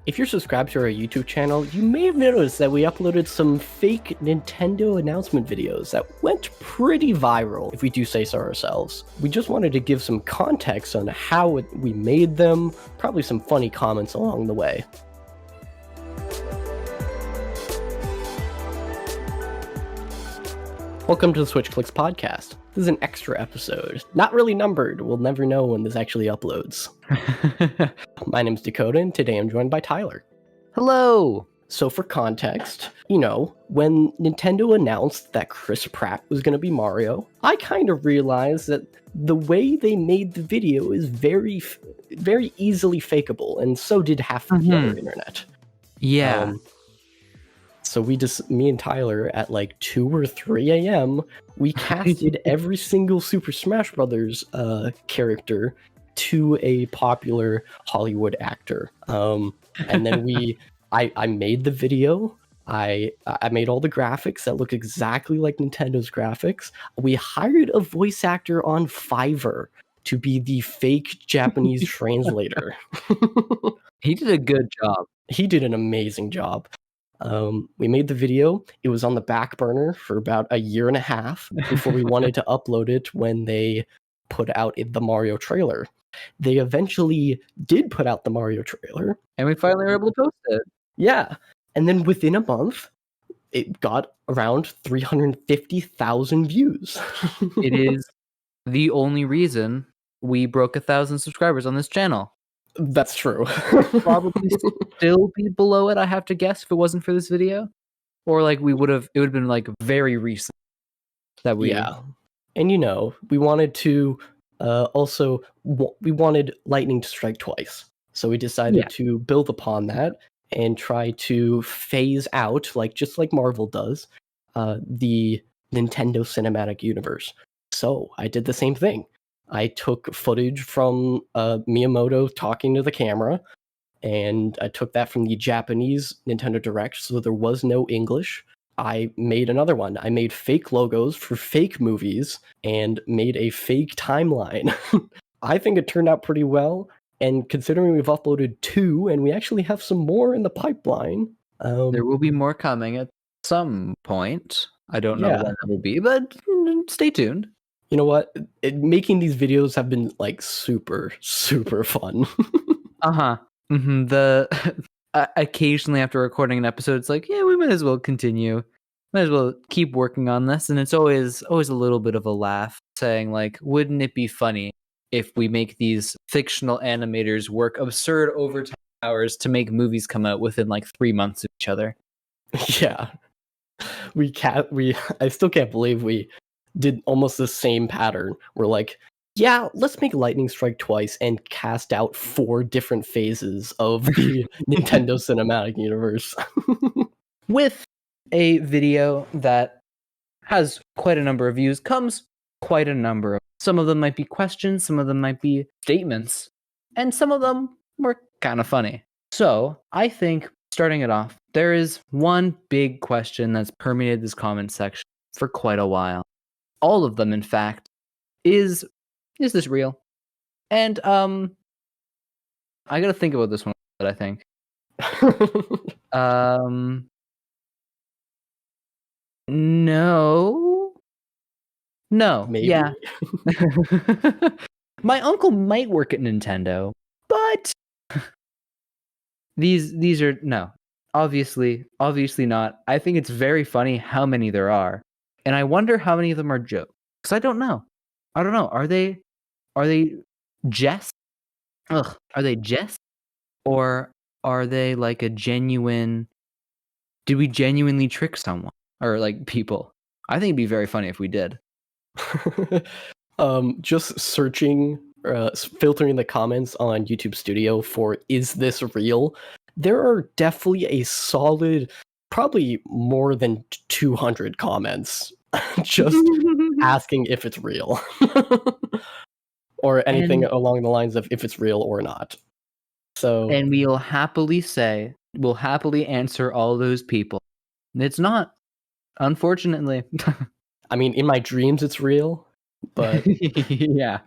If you're subscribed to our YouTube channel, you may have noticed that we uploaded some fake Nintendo announcement videos that went pretty viral, if we do say so ourselves. We just wanted to give some context on how we made them, probably some funny comments along the way. Welcome to the Switch Clicks podcast. This is an extra episode. Not really numbered. We'll never know when this actually uploads. My name's Dakota, and today I'm joined by Tyler. Hello! So for context, when Nintendo announced that Chris Pratt was going to be Mario, I kind of realized that the way they made the video is very, very easily fakeable, and so did half the other internet. Yeah. So me and Tyler, at like 2 or 3 a.m., we casted every single Super Smash Brothers character to a popular Hollywood actor. And then I made the video. I made all the graphics that look exactly like Nintendo's graphics. We hired a voice actor on Fiverr to be the fake Japanese translator. He did a good job. He did an amazing job. We made the video. It was on the back burner for about a year and a half before we wanted to upload it when they put out the Mario trailer. They eventually did put out the Mario trailer. And we finally were able to post it. Yeah. And then within a month, it got around 350,000 views. It is the only reason we broke 1,000 subscribers on this channel. That's true. Probably still be below it, I have to guess, if it wasn't for this video. Or like it would have been like very recent that we... Yeah. And we wanted to we wanted lightning to strike twice. So we decided to build upon that and try to phase out, just like Marvel does, the Nintendo Cinematic Universe. So I did the same thing. I took footage from Miyamoto talking to the camera, and I took that from the Japanese Nintendo Direct, so there was no English. I made another one. I made fake logos for fake movies and made a fake timeline. I think it turned out pretty well, and considering we've uploaded 2, and we actually have some more in the pipeline. There will be more coming at some point. I don't know when it will be, but stay tuned. You know what? Making these videos have been super, super fun. Occasionally after recording an episode, it's like, we might as well continue. Might as well keep working on this. And it's always a little bit of a laugh, saying like, wouldn't it be funny if we make these fictional animators work absurd overtime hours to make movies come out within like 3 months of each other? Yeah. I still can't believe we did almost the same pattern. We're like, let's make lightning strike twice and cast out 4 different phases of the Nintendo Cinematic Universe. With a video that has quite a number of views comes quite a number of... Some of them might be questions, some of them might be statements, and some of them were kind of funny. So, I think, starting it off, there is one big question that's permeated this comment section for quite a while. All of them, in fact, is this real? And I gotta think about this one, I think. No. Maybe. Yeah. My uncle might work at Nintendo, but these are no. Obviously not. I think it's very funny how many there are. And I wonder how many of them are jokes. Because I don't know. Are they jest? Are they jest? Or are they like a genuine... Did we genuinely trick someone? Or like people? I think it'd be very funny if we did. Just searching, filtering the comments on YouTube Studio for "Is this real?" There are definitely a solid, probably more than 200 comments just asking if it's real. Or anything along the lines of if it's real or not. So, and we'll happily answer all those people. It's not, unfortunately. I mean, in my dreams it's real, but yeah.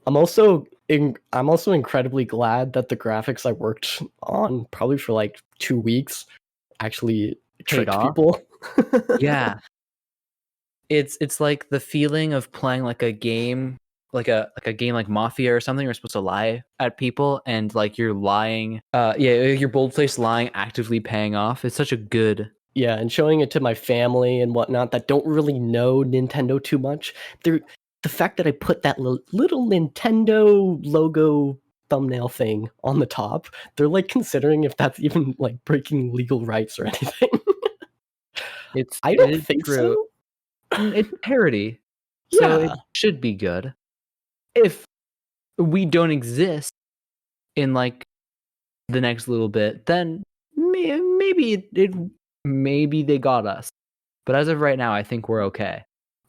I'm also I'm also incredibly glad that the graphics I worked on probably for like 2 weeks actually Paid tricked off. people. Yeah. It's like the feeling of playing like a game like a game like Mafia or something. You're supposed to lie at people and like you're lying. Your bold-faced lying actively paying off. It's such a good. Yeah, and showing it to my family and whatnot that don't really know Nintendo too much. The fact that I put that little Nintendo logo thumbnail thing on the top, they're like considering if that's even like breaking legal rights or anything. It I don't is think true. so. It's parody, so it Yeah, should be good. If we don't exist in like the next little bit, then maybe they got us. But as of right now, I think we're okay.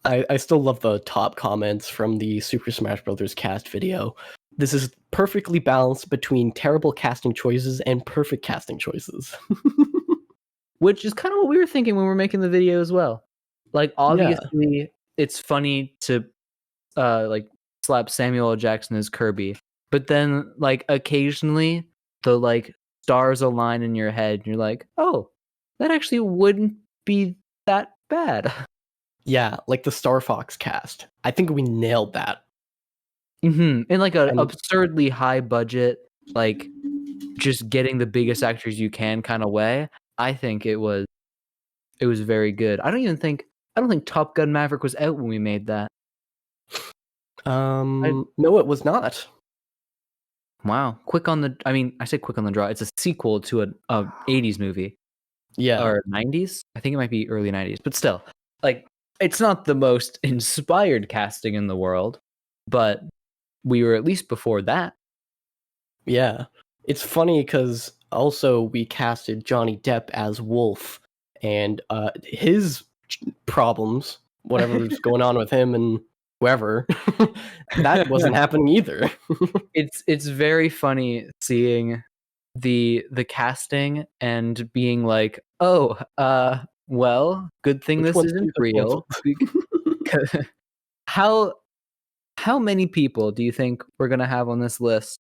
I still love the top comments from the Super Smash Bros. Cast video. This is perfectly balanced between terrible casting choices and perfect casting choices. Which is kind of what we were thinking when we were making the video as well. Like Yeah, obviously it's funny to like slap Samuel L. Jackson as Kirby, but then like occasionally the like stars align in your head and you're like, "Oh, that actually wouldn't be that bad." yeah, like the Star Fox cast. I think we nailed that. In like an And absurdly high budget, like just getting the biggest actors you can kind of way. I think it was very good. I don't think Top Gun Maverick was out when we made that. no, it was not. Wow, I say quick on the draw. It's a sequel to a 80s movie Yeah. or 90s. I think it might be early 90s, but still, like it's not the most inspired casting in the world, but we were at least before that. Yeah. It's funny because also we casted Johnny Depp as Wolf, and his problems, whatever's going on with him and whoever, that wasn't happening either. It's very funny seeing the casting and being like, "Oh, well, good thing Which this one's isn't gonna get real." canceled? how how many people do you think we're gonna have on this list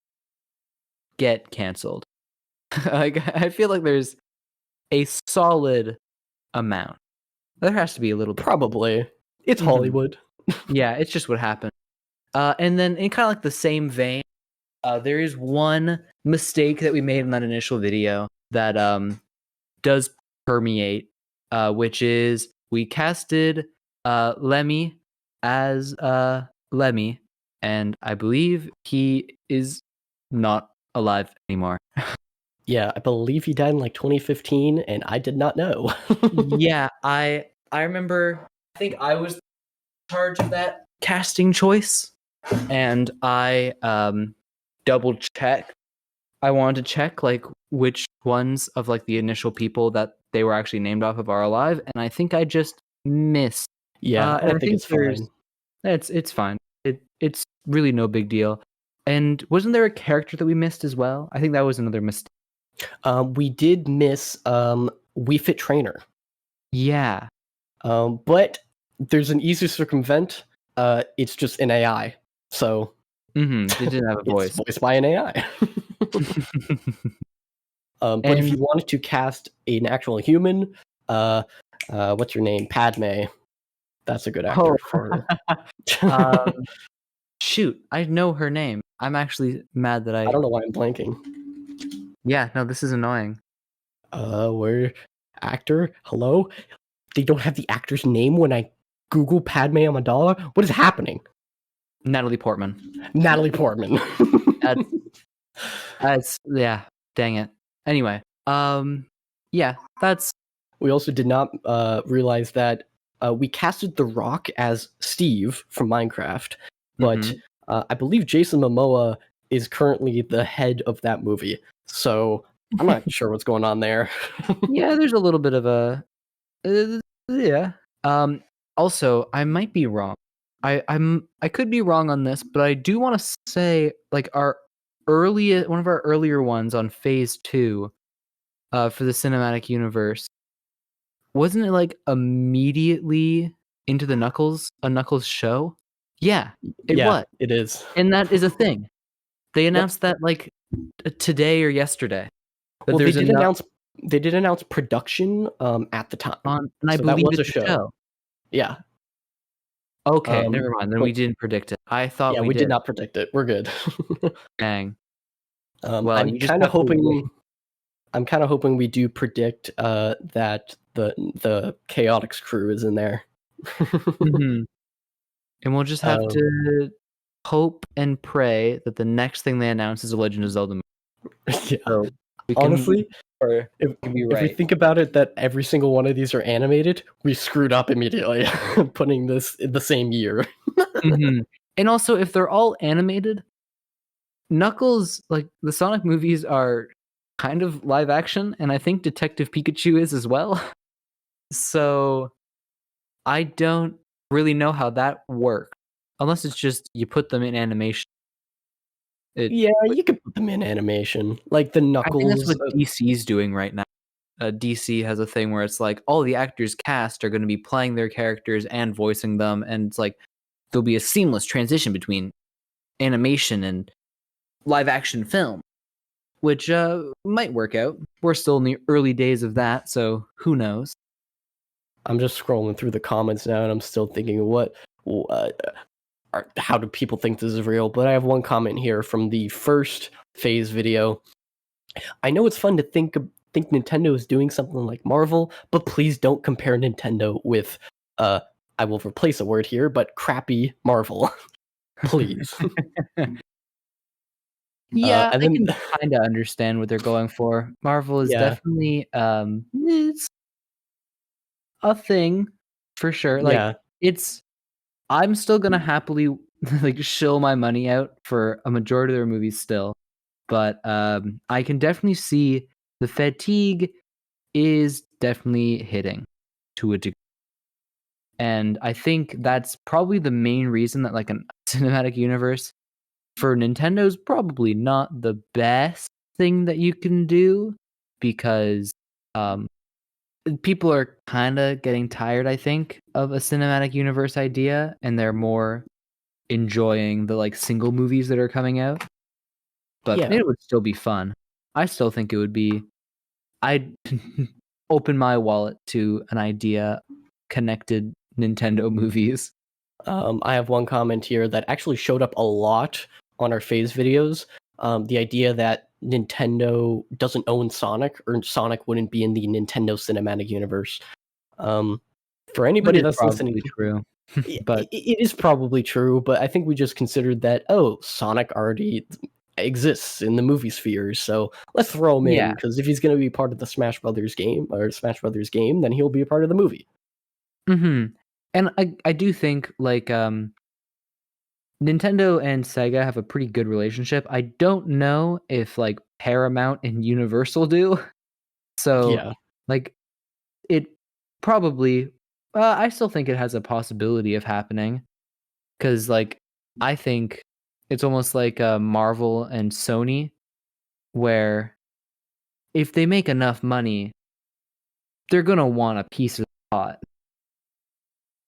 get canceled? Like, I feel like there's a solid amount. There has to be a little bit. Probably. It's Mhm. Hollywood. Yeah, it's just what happened. And then in kind of like the same vein, there is one mistake that we made in that initial video that does permeate, which is we casted Lemmy as Lemmy, and I believe he is not alive anymore. Yeah, I believe he died in like 2015, and I did not know. Yeah, I remember. I think I was in charge of that casting choice, and I double checked. I wanted to check like which ones of like the initial people that they were actually named off of are alive, and I think I just missed. Yeah, And I I think think it's there's fine. it's fine. It's really no big deal. And wasn't there a character that we missed as well? I think that was another mistake. We did miss We Fit Trainer. Yeah. But there's an easy circumvent. It's just an AI. So They didn't have a it's voice. voiced by an AI. But if And you wanted to cast an actual human, what's your name? Padme. That's a good oh, actor for. um, shoot, I know her name. I'm actually mad that I don't know why I'm blanking. Yeah, no, this is annoying. Where actor? Hello? They don't have the actor's name when I Google Padme Amidala. What is happening? Natalie Portman. Natalie Portman. That's yeah. Dang it. Anyway, yeah, that's We also did not realize that we casted The Rock as Steve from Minecraft, but mhm. I believe Jason Momoa is currently the head of that movie. So I'm not sure what's going on there. Yeah. There's a little bit of a yeah. Also, I might be wrong. I could be wrong on this, but I do want to say like one of our earlier ones on Phase 2, for the cinematic universe. Wasn't it like immediately into a Knuckles show? Yeah, it Yeah, was. it is. And that is a thing. They announced that like today or yesterday. That Well, there's they did announce production at the time. and I So that believe was a it's a show. show. Yeah. Okay, never mind. Then but we didn't predict it. I thought yeah, we we did did. not predict it. We're good. Dang. Well, I'm you just kind of have to wait. hoping. I'm kind of hoping we do predict that the Chaotix crew is in there. Mhm. And we'll just have Um, to hope and pray that the next thing they announce is a Legend of Zelda movie. yeah. So we Honestly, can be if we right. think about it, that every single one of these are animated, we screwed up immediately putting this in the same year. Mhm. And also, if they're all animated, Knuckles, like the Sonic movies, are kind of live action, and I think Detective Pikachu is as well. So I don't really know how that works, unless it's just you put them in animation. Yeah, But you could put them in animation, like the I think that's Knuckles. what DC's doing right now. DC has a thing where it's like all the actors cast are going to be playing their characters and voicing them, and it's like there'll be a seamless transition between animation and live action film, which might work out. We're still in the early days of that, so who knows? I'm just scrolling through the comments now, and I'm still thinking, how do people think this is real? But I have one comment here from the first phase video. I know it's fun to think Nintendo is doing something like Marvel, but please don't compare Nintendo with I will replace a word here, but crappy Marvel. Please. Yeah, And I then can kind of understand what they're going for. Marvel is yeah, definitely it's a thing for sure. Like yeah. it's I'm still gonna happily like shill my money out for a majority of their movies still, but I can definitely see the fatigue is definitely hitting to a degree. And I think that's probably the main reason that like a cinematic universe for Nintendo's probably not the best thing that you can do because um people are kind of getting tired, I think, of a cinematic universe idea, and they're more enjoying the like single movies that are coming out. But Yeah. it would still be fun. I still think it would be. I'd open my wallet to an idea connected Nintendo movies. I have one comment here that actually showed up a lot on our phase videos. The idea that Nintendo doesn't own Sonic, or Sonic wouldn't be in the Nintendo Cinematic Universe. For That anybody is that's listening, probably true. But it is probably true, but I think we just considered that, oh, Sonic already exists in the movie spheres, so let's throw him in, yeah. because if he's going to be part of the Smash Brothers game, then he'll be a part of the movie. And I do think like Nintendo and Sega have a pretty good relationship. I don't know if like Paramount and Universal do. So Yeah. like it probably I still think it has a possibility of happening cuz like I think it's almost like Marvel and Sony where if they make enough money they're going to want a piece of the pot.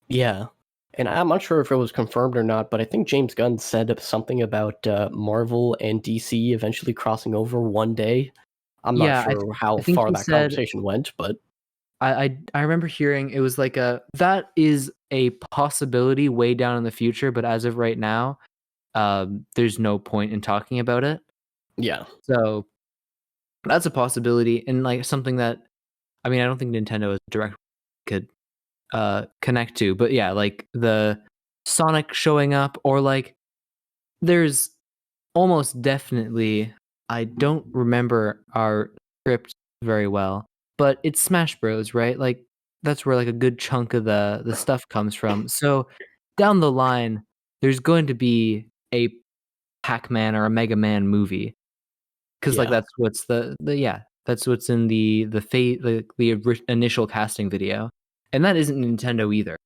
Yeah. And I'm not sure if it was confirmed or not, but I think James Gunn said something about Marvel and DC eventually crossing over one day. I'm not Yeah, sure how I think far he that said conversation went, but I remember hearing it was like that is a possibility way down in the future, but as of right now, there's no point in talking about it. yeah. So that's a possibility, and like something that I mean, I don't think Nintendo is direct could connect to, but yeah, like the Sonic showing up, or like there's almost definitely I don't remember our script very well, but it's Smash Bros, right? Like that's where like a good chunk of the stuff comes from. So down the line, there's going to be a Pac-Man or a Mega Man movie because like Yeah. that's what's the yeah that's what's in the initial casting video, and that isn't Nintendo either.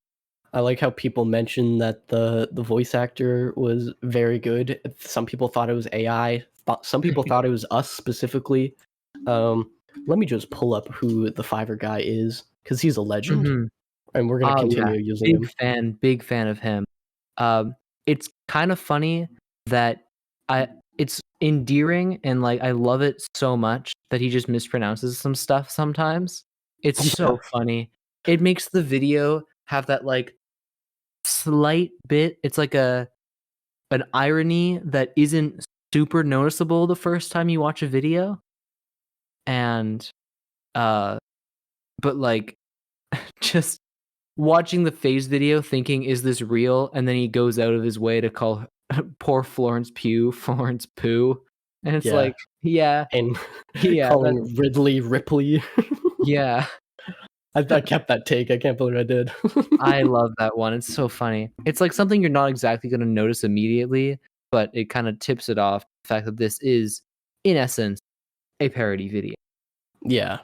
I like how people mentioned that the voice actor was very good. Some people thought it was AI. Some people thought it was us specifically. Um, Let me just pull up who the Fiverr guy is, because he's a legend, Mhm. and we're gonna Oh yeah, continue using him. big fan of him. Um, it's kind of funny that I it's endearing, and like I love it so much that he just mispronounces some stuff sometimes. It's so funny. It makes the video have that like slight bit. It's like an irony that isn't super noticeable the first time you watch a video. And but like just watching the FaZe video thinking, is this real? And then he goes out of his way to call poor Florence Pugh Florence Pooh. And it's like, yeah. And Yeah, calling Ridley Ripley. Yeah. I kept that take. I can't believe I did. I love that one. It's so funny. It's like something you're not exactly going to notice immediately, but it kind of tips it off the fact that this is, in essence, a parody video. Yeah.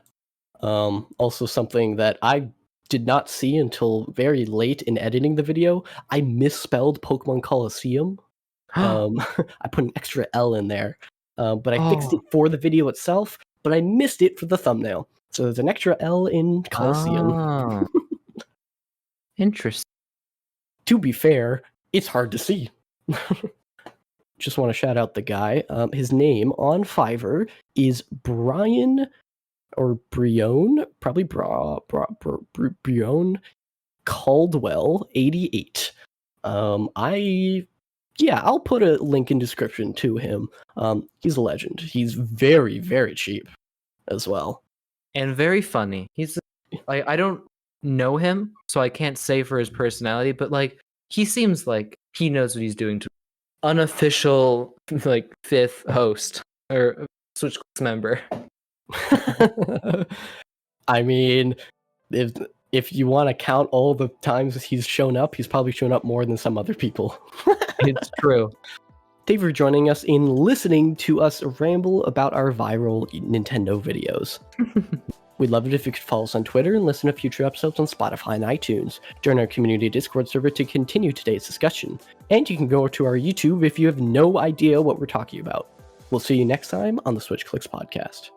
Also something that I did not see until very late in editing the video. I misspelled Pokemon Coliseum. I put an extra L in there, but I fixed it for the video itself, but I missed it for the thumbnail. So there's an extra L in Coliseum. Oh. Interesting. To be fair, it's hard to see. Just want to shout out the guy. His name on Fiverr is Brian or Brione, probably Brione Caldwell 88. I'll put a link in description to him. He's a legend. He's very, very cheap as well. And very funny. He's like, I don't know him, so I can't say for his personality, but like he seems like he knows what he's doing. To unofficial like 5th host or Switch Clicks member. I mean, if you want to count all the times he's shown up, he's probably shown up more than some other people. It's true. Thank you for joining us in listening to us ramble about our viral Nintendo videos. We'd love it if you could follow us on Twitter and listen to future episodes on Spotify and iTunes. Join our community Discord server to continue today's discussion. And you can go to our YouTube if you have no idea what we're talking about. We'll see you next time on the Switch Clicks podcast.